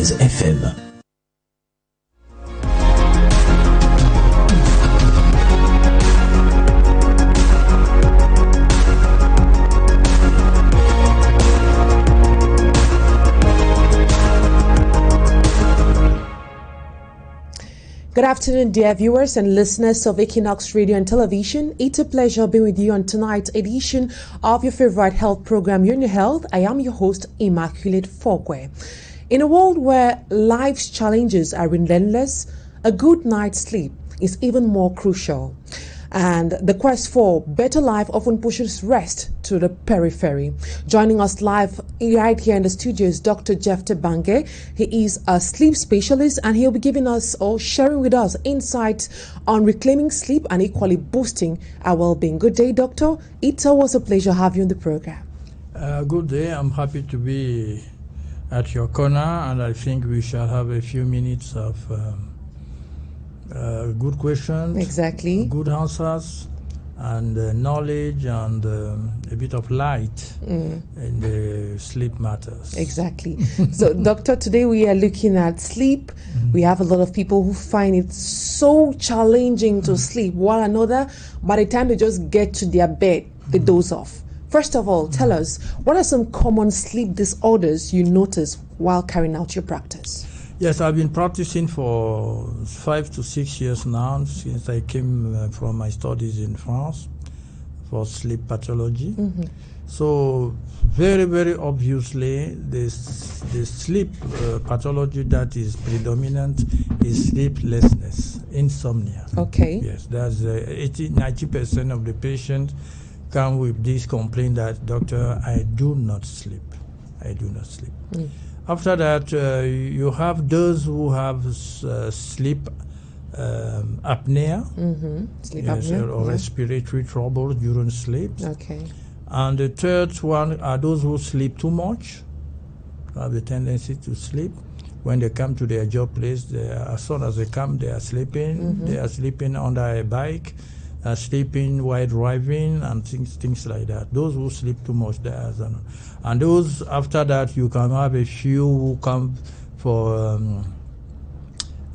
93 FM. Good afternoon, dear viewers and listeners of Equinoxe Radio and Television. It's a pleasure being with you on tonight's edition of your favorite health program, Your New Health. I am your host, Immaculate Fogwe. In a world where life's challenges are relentless, a good night's sleep is even more crucial. And the quest for better life often pushes rest to the periphery. Joining us live right here in the studio is Dr. Jephte MBANGUE. He is a sleep specialist and he'll be giving us or sharing with us insights on reclaiming sleep and equally boosting our well-being. Good day, Doctor. It's always a pleasure to have you on the program. Good day. I'm happy to be at your corner, and I think we shall have a few minutes of good questions, exactly, good answers, and knowledge and a bit of light in the sleep matters. Exactly. So, Doctor, today we are looking at sleep. We have a lot of people who find it so challenging to sleep, while another, by the time they just get to their bed, they doze off. First of all, tell us, what are some common sleep disorders you notice while carrying out your practice? Yes, I've been practicing for 5 to 6 years now, since I came from my studies in France for sleep pathology. So very, very obviously, the sleep pathology that is predominant is sleeplessness, insomnia. Okay. Yes, that's 90% of the patients come with this complaint that, doctor, I do not sleep. I do not sleep. After that, you have those who have sleep apnea, sleep yes, apnea, or respiratory trouble during sleep. Okay. And the third one are those who sleep too much, have a tendency to sleep. When they come to their job place, as soon as they come, they are sleeping. They are sleeping under a bike, sleeping while driving, and things like that. Those who sleep too much, and those after that, you can have a few who come for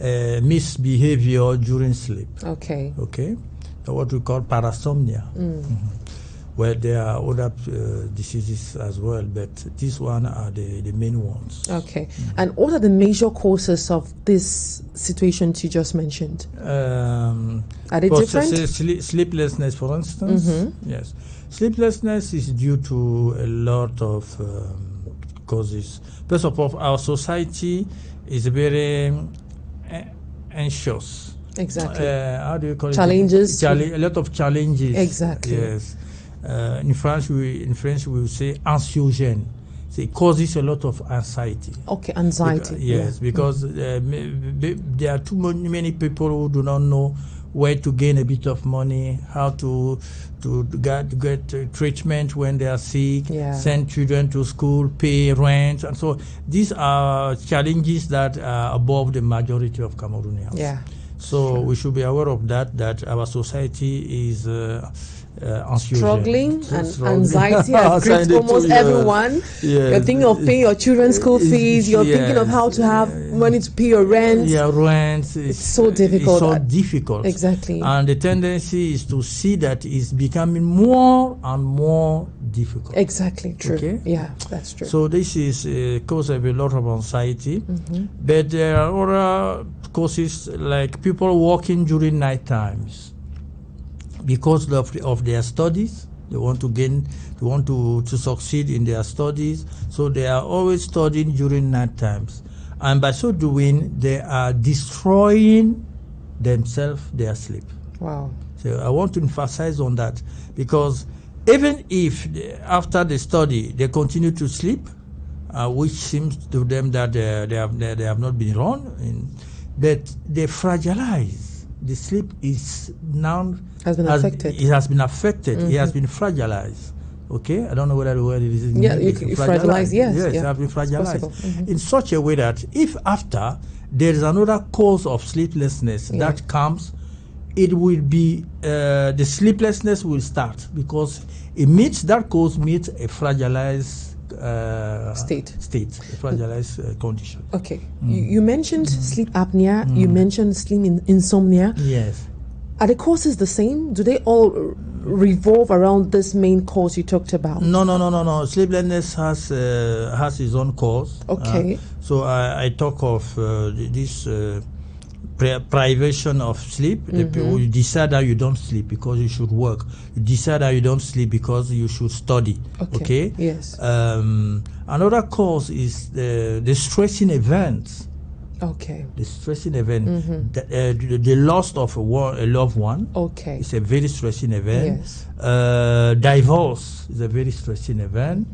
misbehavior during sleep. Okay. Okay, what we call parasomnia. Well, there are other diseases as well, but these one are the main ones. Okay. And what are the major causes of this situations you just mentioned? Are they different? Sleeplessness, for instance. Yes. Sleeplessness is due to a lot of causes. First of all, our society is very anxious. Exactly. How do you call Challenges. A lot of challenges. Exactly. Yes. In French, we will say anxiogène. So it causes a lot of anxiety. Okay, anxiety. Yes, because there are too many people who do not know where to gain a bit of money, how to get treatment when they are sick, send children to school, pay rent, and so these are challenges that are above the majority of Cameroonians. Yeah. So we should be aware of that our society is struggling, and anxiety has gripped almost everyone. You're thinking of paying your children's school fees. You're thinking of how to have money to pay your rent. Yeah, rent. It's so difficult. It's so difficult. Exactly. And the tendency is to see that it's becoming more and more difficult. Exactly. True. Okay? Yeah, that's true. So this is cause of a lot of anxiety. But there are other causes like people working during night times. Because of their studies, they want to succeed in their studies, so they are always studying during night times, and by so doing, they are destroying themselves, their sleep. Wow! So I want to emphasize on that, because even if after the study they continue to sleep, which seems to them that they have not been wrong, but they fragilize. The sleep is now affected. It has been affected. It has been fragilized. Okay, I don't know whether the word is. Yeah, you fragilize. Yes, it has been fragilized in such a way that if after there is another cause of sleeplessness that comes, it will be the sleeplessness will start because it meets that cause meets a fragilized state, a fragilized condition. Okay. You mentioned sleep apnea. You mentioned sleep insomnia. Yes. Are the causes the same? Do they all revolve around this main cause you talked about? No. Sleeplessness has its own cause. Okay. So I talk of this privation of sleep. You decide that you don't sleep because you should work. You decide that you don't sleep because you should study. Okay? Yes. Another cause is the stressing events. Okay. The stressing event, the loss of a loved one. Okay. It's a very stressing event. Yes. Divorce is a very stressing event.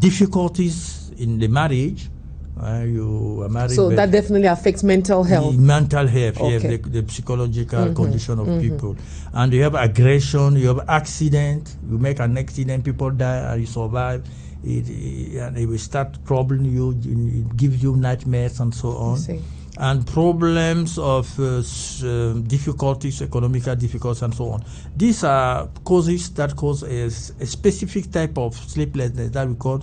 Difficulties in the marriage. You are married. So that definitely affects mental health. Mental health, Okay. yes, the psychological condition of people. And you have aggression, you have accident, you make an accident, people die and you survive. And it will start troubling you, it gives you nightmares and so on. I see. And problems of difficulties, economical difficulties and so on. These are causes that cause a specific type of sleeplessness that we call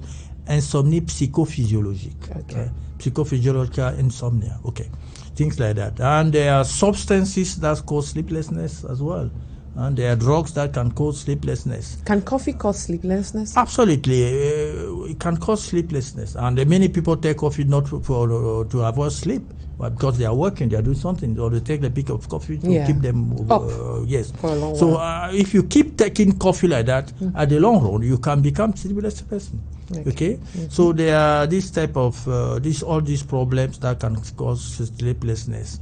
insomnia psychophysiologic. Okay. Psychophysiological insomnia. Okay. Things like that. And there are substances that cause sleeplessness as well. And there are drugs that can cause sleeplessness. Can coffee cause sleeplessness? Absolutely, it can cause sleeplessness, and many people take coffee not to avoid sleep, but because they are working, they are doing something, or they take a bit of coffee to keep them up. Yes. For a long so while. If you keep taking coffee like that, at the long run, you can become sleepless person. Okay. So there are this type of all these problems that can cause sleeplessness,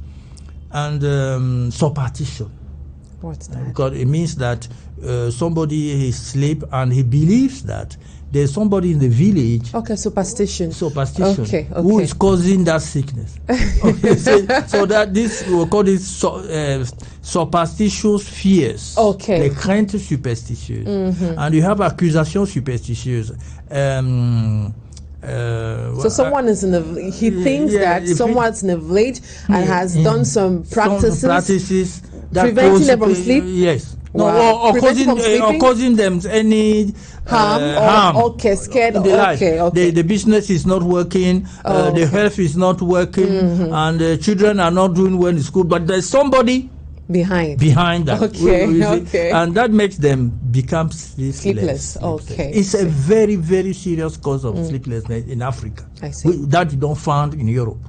and superstition. What's that? Because it means that somebody is asleep and he believes that there's somebody in the village. Okay, superstition. Okay. Who is causing that sickness. Okay, so that this we call it superstitious fears. Okay. Les craintes superstitieuses. And you have accusations superstitieuses. So someone is he thinks that someone's in the village and has done some practices that preventing them from sleep. Yes. Wow. Or causing them any harm. Okay, scared. Okay. The business is not working. The health is not working, and the children are not doing well in school. But there's somebody behind that. Okay. And that makes them become sleepless. Okay. It's a very, very serious cause of sleeplessness in Africa. I see. That you don't find in Europe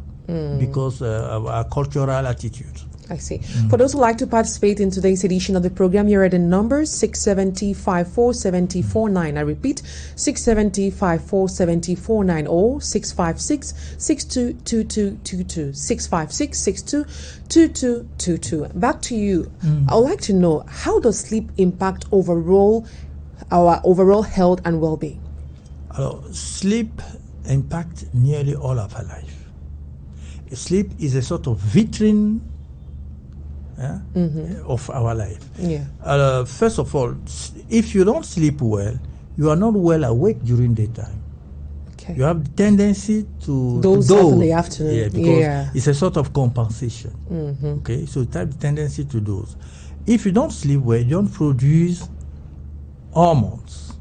because of our cultural attitude. I see. For those who like to participate in today's edition of the program, here are the numbers: 670-547049. I repeat, 670-547049 or 656-622222. 656-622222. Back to you. I would like to know, how does sleep impact our overall health and well-being? Sleep impacts nearly all of our life. Sleep is a sort of vitrine of our life. First of all, if you don't sleep well, you are not well awake during daytime. Okay. You have the tendency to doze in the afternoon. Yeah, because it's a sort of compensation. Okay, so you have the tendency to doze. If you don't sleep well, you don't produce hormones,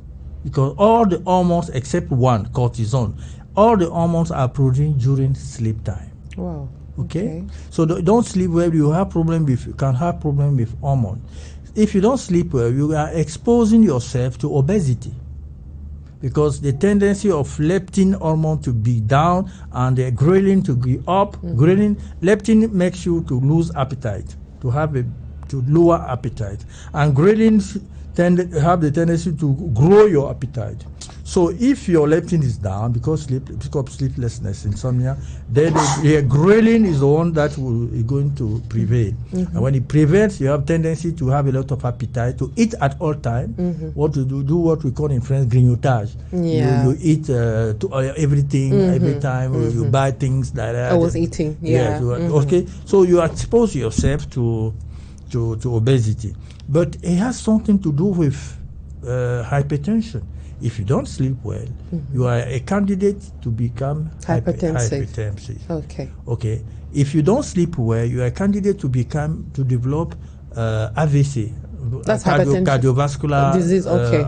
because all the hormones except one, cortisol, all the hormones are produced during sleep time. Wow. Okay. So don't sleep well, you can have problem with hormone. If you don't sleep well, you are exposing yourself to obesity, because the tendency of leptin hormone to be down and the ghrelin to be up. Leptin makes you to lose appetite, to lower appetite, and ghrelin have the tendency to grow your appetite. So if your leptin is down because sleeplessness, insomnia, then the ghrelin is the one that is going to prevail. And when it prevails, you have tendency to have a lot of appetite, to eat at all time. What to do what we call in French grignotage. You eat everything every time. You buy things like that. I was eating. Okay, so you expose yourself to obesity, but it has something to do with hypertension. If you don't sleep well, you are a candidate to become hypertensive. Okay. If you don't sleep well, you are a candidate to develop AVC, That's hypertension. Cardiovascular disease. Okay.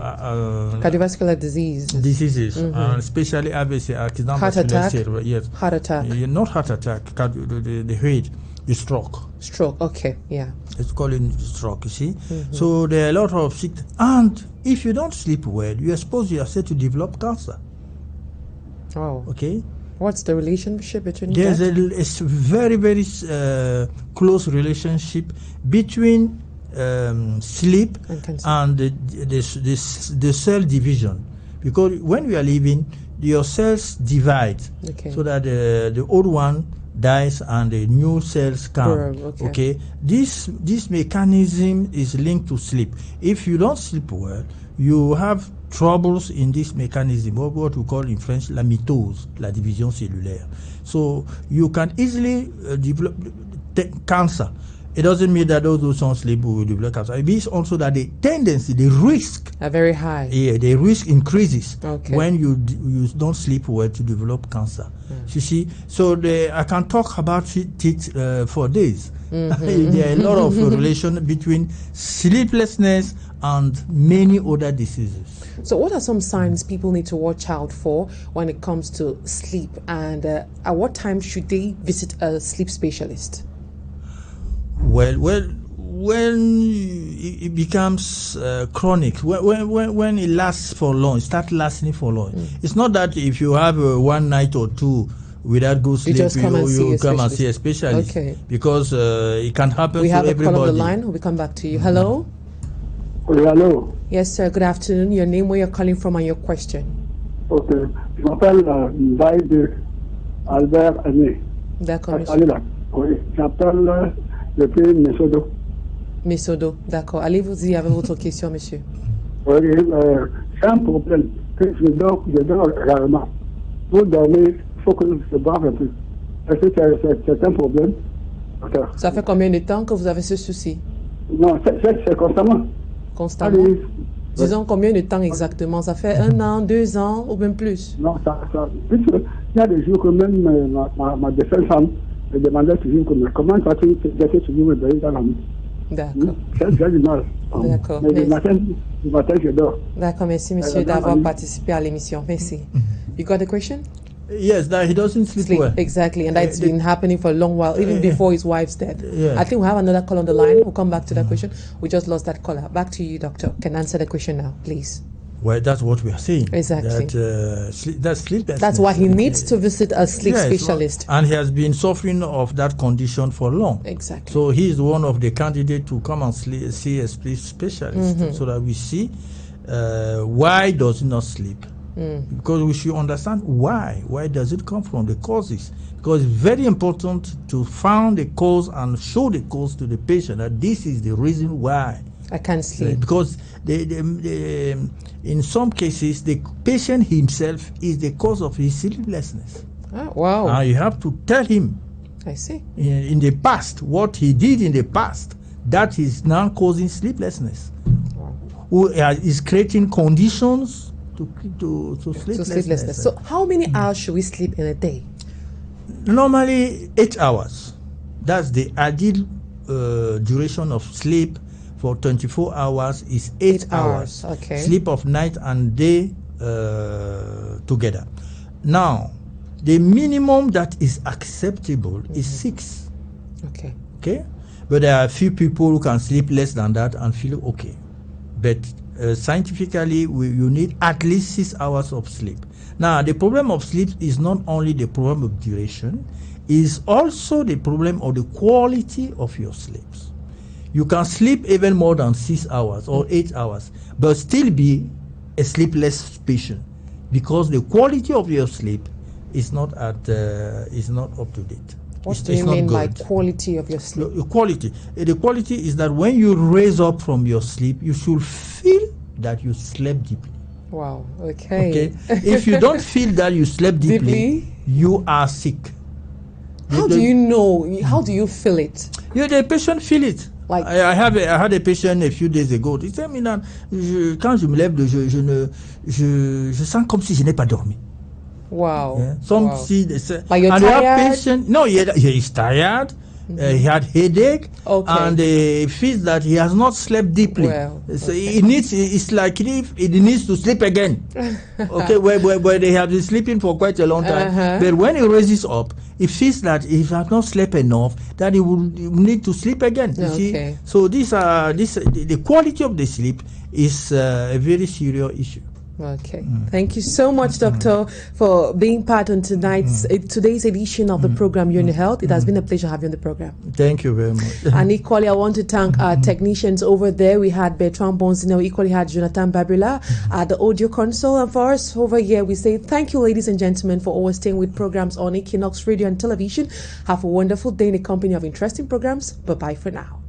Cardiovascular diseases, especially AVC, accident heart attack. Yes. Heart attack. Not heart attack. The head, the stroke. Stroke. Okay. Yeah. It's called stroke. You see. So there are a lot of sick, and if you don't sleep well, you expose yourself to develop cancer. Oh. Okay. What's the relationship between There's that? a very, very close relationship between sleep and the cell division. Because when we are living, your cells divide so that the old one dies and the new cells come. Okay. This mechanism is linked to sleep. If you don't sleep well, you have troubles in this mechanism, what we call in French la mitose, la division cellulaire. So you can easily develop cancer. It doesn't mean that those who don't sleep will develop cancer. It means also that the tendency, the risk are very high. Yeah, the risk increases when you don't sleep well to develop cancer. You see, so I can talk about it for days. There are a lot of relation between sleeplessness and many other diseases. So what are some signs people need to watch out for when it comes to sleep, and at what time should they visit a sleep specialist? Well, when it becomes chronic, when it lasts for long, it starts lasting for long. It's not that if you have one night or two without good sleep, you come and see a specialist. Okay. Because it can happen to everybody. We have a call on the line. We'll come back to you. Hello? Hello. Yes, sir. Good afternoon. Your name, where you're calling from, and your question. Ok. Je m'appelle Mbaye Albert Aimé. D'accord, monsieur. Oui. J'appelle depuis Mesodo. Mesodo, d'accord. Allez-y avec votre question, monsieur. Oui, c'est un problème que je dors rarement. Pour dormir, il faut que je boive un peu. Est-ce que c'est un problème? Docteur. Ça fait combien de temps que vous avez ce souci? Non, c'est constamment. Constamment? Allez. Disons combien de temps exactement? Ça fait 1 an, 2 ans ou même plus? Non, il y a des jours que même ma défunte femme me demandait toujours comment vas-tu toujours me donner dans la nuit. D'accord. J'ai du mal. D'accord. Mais le matin, je dors. D'accord, merci monsieur d'avoir participé à l'émission. Merci. You got the question? Yes, that he doesn't sleep well. Exactly, and that's been happening for a long while, even before his wife's death. I think we have another call on the line. We'll come back to that question. We just lost that caller. Back to you, doctor. Can answer the question now, please. Well, that's what we are saying. Exactly. That's sleeplessness. That's why he needs to visit a sleep specialist. And he has been suffering of that condition for long. Exactly. So he is one of the candidates to come and see a sleep specialist so that we see why does he not sleep. Because we should understand why. Why does it come from? The causes. Because it's very important to find the cause and show the cause to the patient that this is the reason why I can't sleep. Because in some cases, the patient himself is the cause of his sleeplessness. Oh, wow. And you have to tell him. I see. In the past, what he did in the past, that is now causing sleeplessness. Wow. Who is creating conditions to sleeplessness. So how many hours should we sleep in a day? Normally 8 hours. That's the ideal duration of sleep for 24 hours is 8 hours. Okay. Sleep of night and day together. Now, the minimum that is acceptable is 6. Okay. Okay? But there are a few people who can sleep less than that and feel okay. But scientifically, you need at least 6 hours of sleep. Now, the problem of sleep is not only the problem of duration, is also the problem of the quality of your sleeps. You can sleep even more than 6 hours or 8 hours, but still be a sleepless patient because the quality of your sleep is not up to date. What do you mean by quality of your sleep? Quality. The quality is that when you raise up from your sleep, you should feel that you slept deeply. Wow. Okay. If you don't feel that you slept deeply, you are sick. How do you know? How do you feel it? The patient feel it. Like I had a patient a few days ago. He said, quand je me lève, je sens comme si je n'ai pas dormi. Wow. Yeah. Like you're tired? Patient, no, he is tired. He had headache, and he feels that he has not slept deeply. So he needs. It's like if he needs to sleep again. Where they have been sleeping for quite a long time. But when he raises up, he feels that if he has not slept enough, that he will need to sleep again. You see? So the quality of the sleep is a very serious issue. Okay. Thank you so much, Doctor, for being part on today's edition of the program You're in Health. It has been a pleasure having you on the program. Thank you very much. And equally, I want to thank our technicians over there. We had Bertrand Bonzino, equally had Jonathan Babila at the audio console. And for us over here, we say thank you, ladies and gentlemen, for always staying with programs on Equinoxe Radio and Television. Have a wonderful day in the company of interesting programs. Bye-bye for now.